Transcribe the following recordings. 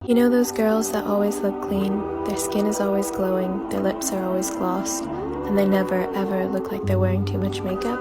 You know those girls that always look clean, their skin is always glowing, their lips are always glossed, and they never ever look like they're wearing too much makeup?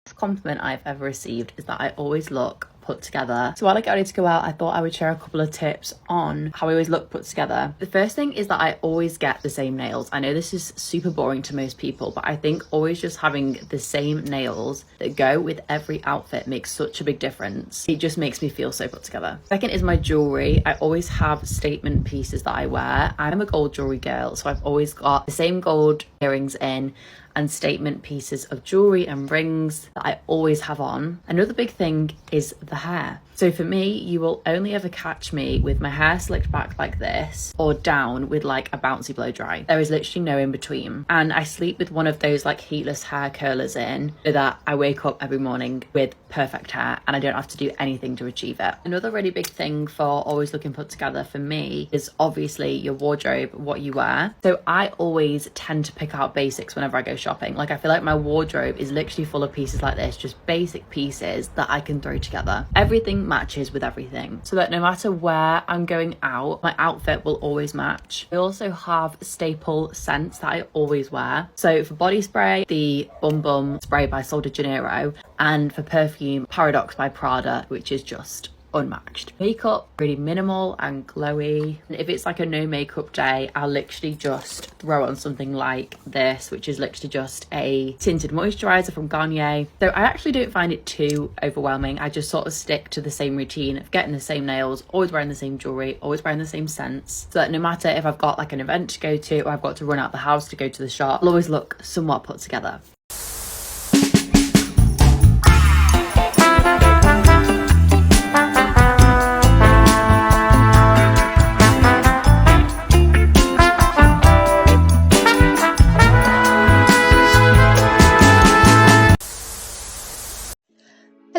The compliment I've ever received is that I always look put together. So while I get ready to go out, I thought I would share a couple of tips on how I always look put together. The first thing is that I always get the same nails. I know this is super boring to most people, but I think always just having the same nails that go with every outfit makes such a big difference. It just makes me feel so put together. Second is my jewelry. I always have statement pieces that I wear. I'm a gold jewelry girl, so I've always got the same gold earrings in and statement pieces of jewelry and rings that I always have on. Another big thing is the hair. So for me, you will only ever catch me with my hair slicked back like this or down with like a bouncy blow dry. There is literally no in between. And I sleep with one of those like heatless hair curlers in so that I wake up every morning with perfect hair and I don't have to do anything to achieve it. Another really big thing for always looking put together for me is obviously your wardrobe, what you wear. So I always tend to pick out basics whenever I go shopping. Like I feel like my wardrobe is literally full of pieces like this, just basic pieces that I can throw together. Everything matches with everything, so that no matter where I'm going out, my outfit will always match. I also have staple scents that I always wear. So for body spray, the Bum Bum spray by Sol de Janeiro, and for perfume, Paradox by Prada, which is just unmatched. Makeup, really minimal and glowy. And if it's like a no makeup day, I'll literally just throw on something like this, which is literally just a tinted moisturizer from Garnier. So I actually don't find it too overwhelming. I just sort of stick to the same routine of getting the same nails, always wearing the same jewelry, always wearing the same scents, so that no matter if I've got like an event to go to or I've got to run out the house to go to the shop, I'll always look somewhat put together.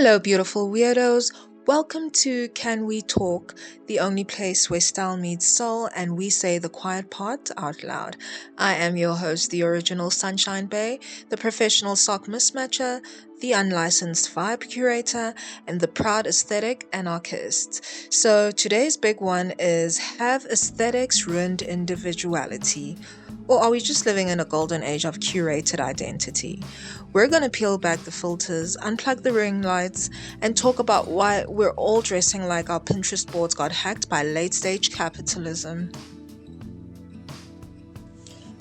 Hello, beautiful weirdos. Welcome to Can We Talk, the only place where style meets soul and we say the quiet part out loud. I am your host, the original Sunshine Bay, the professional sock mismatcher, the unlicensed vibe curator, and the proud aesthetic anarchist. So today's big one is, have aesthetics ruined individuality? Or are we just living in a golden age of curated identity? We're going to peel back the filters, unplug the ring lights, and talk about why we're all dressing like our Pinterest boards got hacked by late-stage capitalism.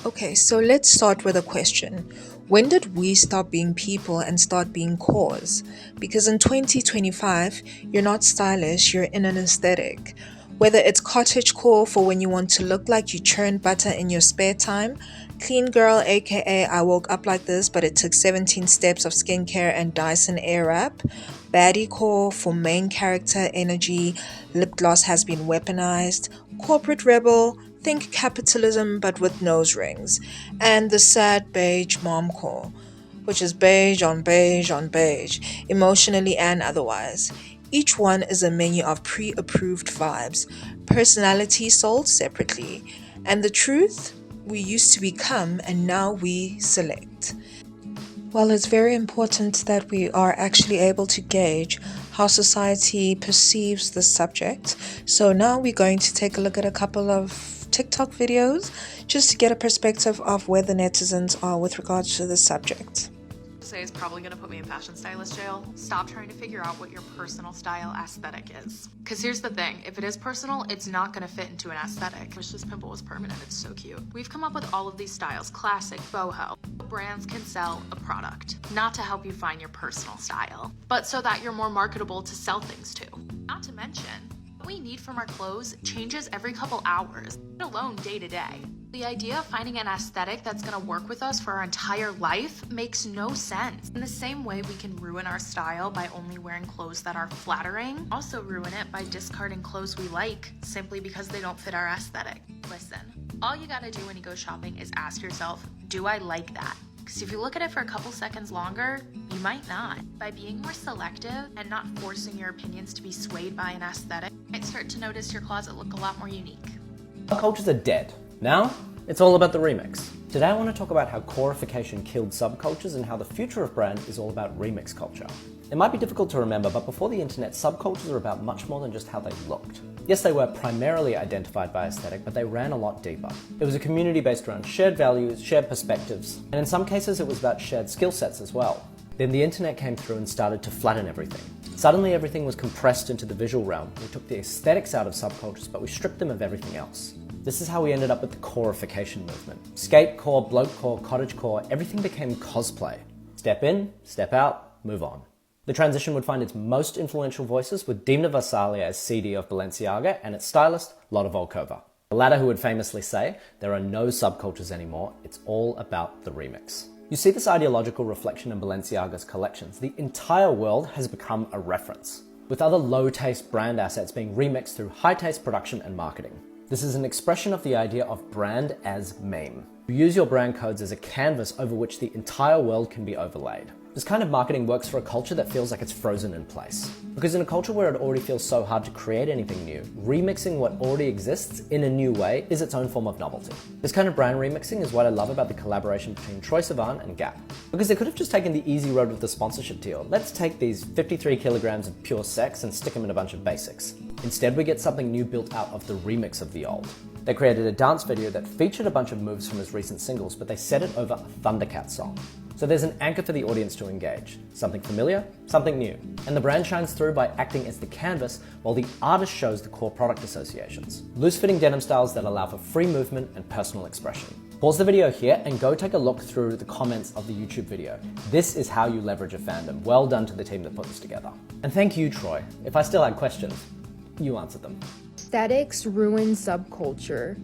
Okay, so let's start with a question. When did we stop being people and start being cause? Because in 2025, you're not stylish, you're in an aesthetic. Whether it's cottagecore for when you want to look like you churn butter in your spare time, clean girl aka I woke up like this but it took 17 steps of skincare and Dyson Airwrap, baddie core for main character energy, lip gloss has been weaponized, corporate rebel, think capitalism but with nose rings, and the sad beige mom core, which is beige on beige on beige, emotionally and otherwise. Each one is a menu of pre-approved vibes, personality sold separately. And the truth? We used to become and now we select. Well, it's very important that we are actually able to gauge how society perceives the subject. So now we're going to take a look at a couple of TikTok videos just to get a perspective of where the netizens are with regards to the subject. Say is probably going to put me in fashion stylist jail. Stop trying to figure out what your personal style aesthetic is. Because here's the thing, if it is personal, it's not going to fit into an aesthetic. I wish this pimple was permanent, it's so cute. We've come up with all of these styles, classic, boho. Brands can sell a product, not to help you find your personal style, but so that you're more marketable to sell things to. Not to mention, what we need from our clothes changes every couple hours, let alone day to day. The idea of finding an aesthetic that's going to work with us for our entire life makes no sense. In the same way we can ruin our style by only wearing clothes that are flattering, also ruin it by discarding clothes we like simply because they don't fit our aesthetic. Listen, all you gotta do when you go shopping is ask yourself, do I like that? Because if you look at it for a couple seconds longer, you might not. By being more selective and not forcing your opinions to be swayed by an aesthetic, you might start to notice your closet look a lot more unique. Cultures are dead. Now, it's all about the remix. Today I want to talk about how coreification killed subcultures and how the future of brand is all about remix culture. It might be difficult to remember, but before the internet, subcultures were about much more than just how they looked. Yes, they were primarily identified by aesthetic, but they ran a lot deeper. It was a community based around shared values, shared perspectives, and in some cases it was about shared skill sets as well. Then the internet came through and started to flatten everything. Suddenly everything was compressed into the visual realm. We took the aesthetics out of subcultures, but we stripped them of everything else. This is how we ended up with the coreification movement. Skate core, bloke core, cottage core, everything became cosplay. Step in, step out, move on. The transition would find its most influential voices with Dimna Vasalia as CD of Balenciaga and its stylist, Lotta Volkova. The latter who would famously say, there are no subcultures anymore, it's all about the remix. You see this ideological reflection in Balenciaga's collections. The entire world has become a reference, with other low-taste brand assets being remixed through high-taste production and marketing. This is an expression of the idea of brand as meme. You use your brand codes as a canvas over which the entire world can be overlaid. This kind of marketing works for a culture that feels like it's frozen in place. Because in a culture where it already feels so hard to create anything new, remixing what already exists in a new way is its own form of novelty. This kind of brand remixing is what I love about the collaboration between Troye Sivan and Gap. Because they could have just taken the easy road with the sponsorship deal. Let's take these 53 kilograms of pure sex and stick them in a bunch of basics. Instead, we get something new built out of the remix of the old. They created a dance video that featured a bunch of moves from his recent singles, but they set it over a Thundercat song. So there's an anchor for the audience to engage. Something familiar, something new. And the brand shines through by acting as the canvas while the artist shows the core product associations. Loose-fitting denim styles that allow for free movement and personal expression. Pause the video here and go take a look through the comments of the YouTube video. This is how you leverage a fandom. Well done to the team that put this together. And thank you, Troye. If I still had questions, you answered them. Aesthetics ruin subculture.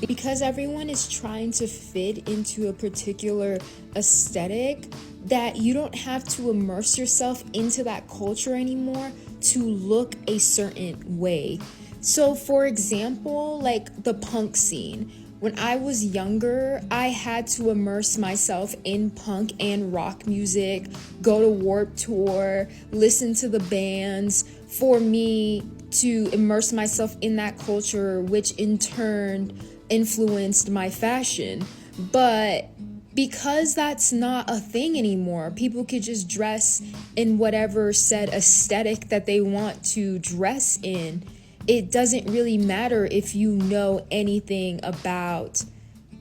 Because everyone is trying to fit into a particular aesthetic, that you don't have to immerse yourself into that culture anymore to look a certain way. So for example, like the punk scene. When I was younger, I had to immerse myself in punk and rock music, go to Warped Tour, listen to the bands for me to immerse myself in that culture, which in turn influenced my fashion. But because that's not a thing anymore, people could just dress in whatever said aesthetic that they want to dress in. It doesn't really matter if you know anything about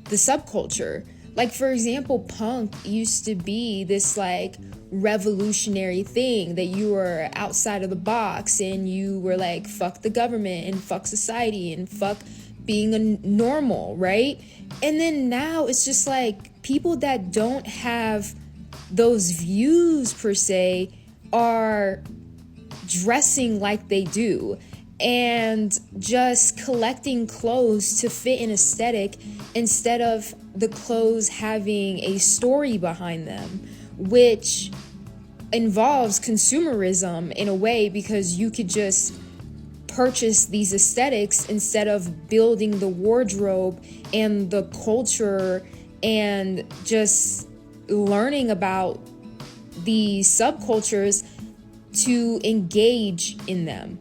the subculture. Like, for example, punk used to be this like revolutionary thing that you were outside of the box and you were like, fuck the government and fuck society and fuck being a normal, right? And then now it's just like people that don't have those views per se are dressing like they do and just collecting clothes to fit an aesthetic instead of the clothes having a story behind them, which involves consumerism in a way, because you could just purchase these aesthetics instead of building the wardrobe and the culture and just learning about the subcultures to engage in them.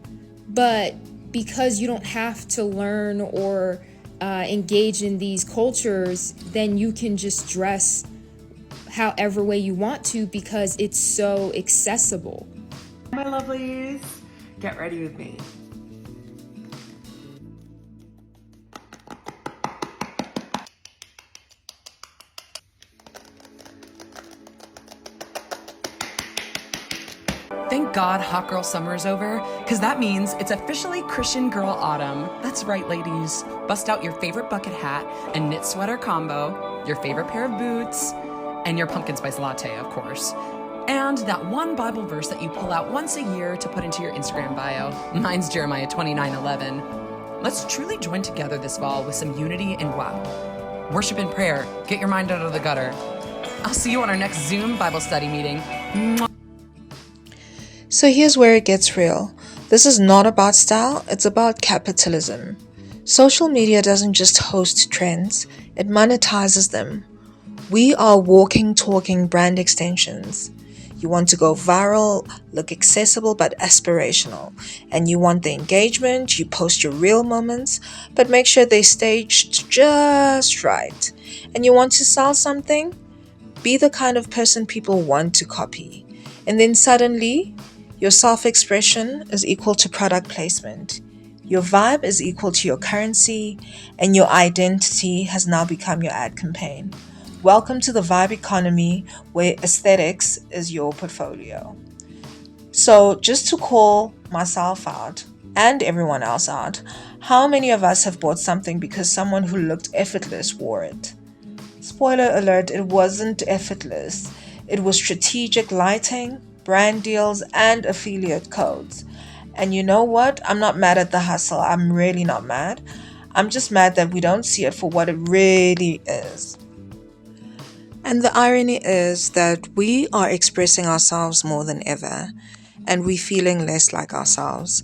But because you don't have to learn or engage in these cultures, then you can just dress however way you want to because it's so accessible. My lovelies, get ready with me. Thank God Hot Girl Summer is over, because that means it's officially Christian Girl Autumn. That's right, ladies. Bust out your favorite bucket hat and knit sweater combo, your favorite pair of boots, and your pumpkin spice latte, of course. And that one Bible verse that you pull out once a year to put into your Instagram bio. Mine's Jeremiah 29:11. Let's truly join together this fall with some unity and wow. Worship and prayer. Get your mind out of the gutter. I'll see you on our next Zoom Bible study meeting. Mwah. So here's where it gets real. This is not about style, it's about capitalism. Social media doesn't just host trends, it monetizes them. We are walking, talking brand extensions. You want to go viral, look accessible but aspirational. And you want the engagement, you post your real moments, but make sure they're staged just right. And you want to sell something? Be the kind of person people want to copy. And then suddenly, your self expression is equal to product placement. Your vibe is equal to your currency, and your identity has now become your ad campaign. Welcome to the vibe economy where aesthetics is your portfolio. So, just to call myself out and everyone else out, how many of us have bought something because someone who looked effortless wore it? Spoiler alert, it wasn't effortless. It was strategic lighting, brand deals, and affiliate codes. And you know what? I'm not mad at the hustle. I'm really not mad. I'm just mad that we don't see it for what it really is. And the irony is that we are expressing ourselves more than ever, and we're feeling less like ourselves.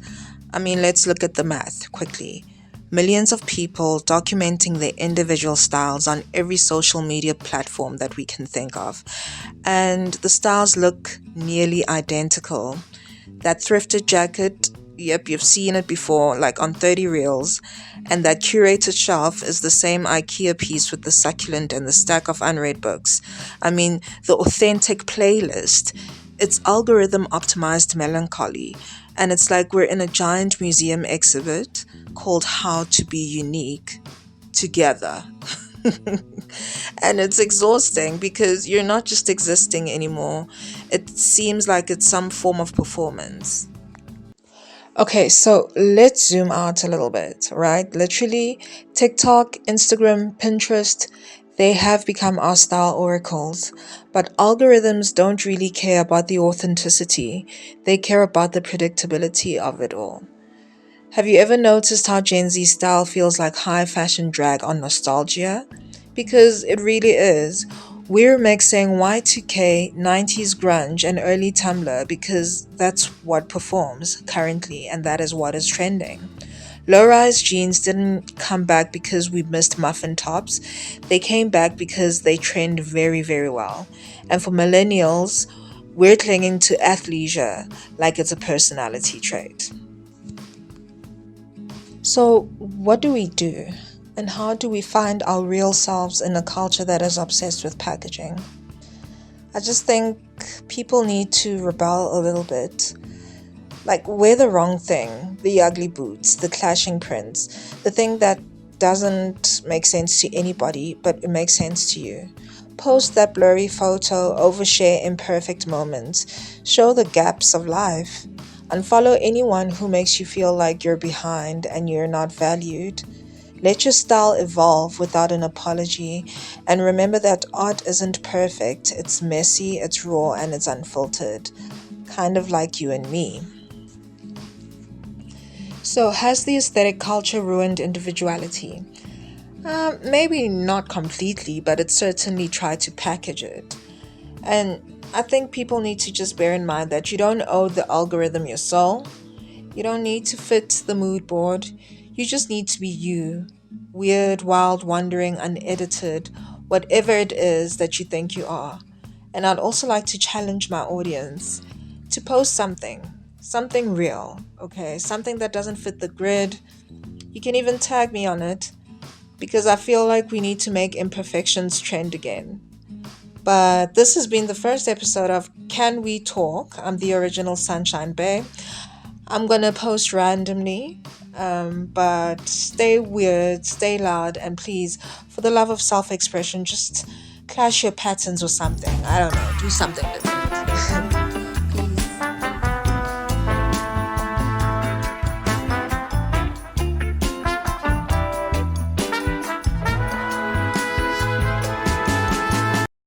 I mean, let's look at the math quickly. Millions of people documenting their individual styles on every social media platform that we can think of. And the styles look nearly identical. That thrifted jacket, yep, you've seen it before, like on 30 reels. And that curated shelf is the same IKEA piece with the succulent and the stack of unread books. I mean, the authentic playlist. It's algorithm optimized melancholy. And it's like we're in a giant museum exhibit called How to Be Unique Together. And it's exhausting because you're not just existing anymore. It seems like it's some form of performance. Okay, so let's zoom out a little bit, right? Literally, TikTok, Instagram, Pinterest, they have become our style oracles. But algorithms don't really care about the authenticity, they care about the predictability of it all. Have you ever noticed how Gen Z style feels like high fashion drag on nostalgia? Because it really is. We're mixing Y2K, 90s grunge, and early Tumblr because that's what performs currently and that is what is trending. Low rise jeans didn't come back because we missed muffin tops, they came back because they trend very, very well. And for millennials, we're clinging to athleisure like it's a personality trait. So, what do we do? And how do we find our real selves in a culture that is obsessed with packaging? I just think people need to rebel a little bit. Like, wear the wrong thing, the ugly boots, the clashing prints, the thing that doesn't make sense to anybody, but it makes sense to you. Post that blurry photo, overshare imperfect moments, show the gaps of life. Unfollow anyone who makes you feel like you're behind and you're not valued. Let your style evolve without an apology. And remember that art isn't perfect. It's messy, it's raw, and it's unfiltered. Kind of like you and me. So, has the aesthetic culture ruined individuality? Maybe not completely, but it certainly tried to package it. And I think people need to just bear in mind that you don't owe the algorithm your soul. You don't need to fit the mood board. You just need to be you. Weird, wild, wandering, unedited, whatever it is that you think you are. And I'd also like to challenge my audience to post something real, okay? Something that doesn't fit the grid. You can even tag me on it because I feel like we need to make imperfections trend again. But this has been the first episode of Can We Talk? I'm the original Sunshine Bay. I'm gonna post randomly, but stay weird, stay loud, and please, for the love of self expression, just clash your patterns or something. I don't know, do something different.